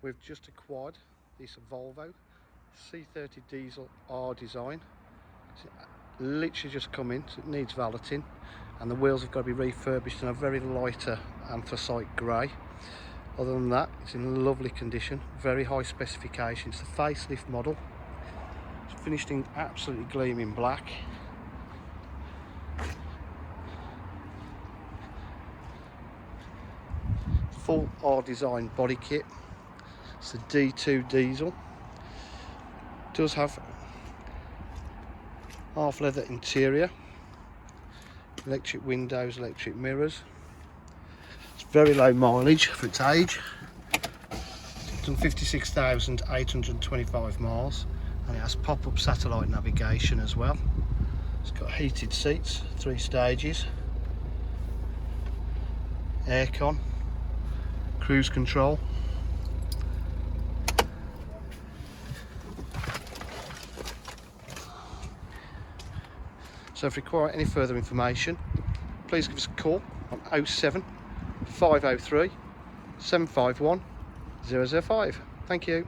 We've just acquired this Volvo C30 diesel R design. It's literally just come in, so it needs valeting, and the wheels have got to be refurbished in a very lighter anthracite grey. Other than that, it's in lovely condition, very high specifications. It's the facelift model. It's finished in absolutely gleaming black. Full R design body kit. It's a D2 diesel. It does have half leather interior, electric windows, electric mirrors. It's very low mileage for its age. It's done 56,825 miles, and it has pop-up satellite navigation as well. It's got heated seats, 3 stages, aircon, cruise control. So if you require any further information, please give us a call on 07 503 751 005. Thank you.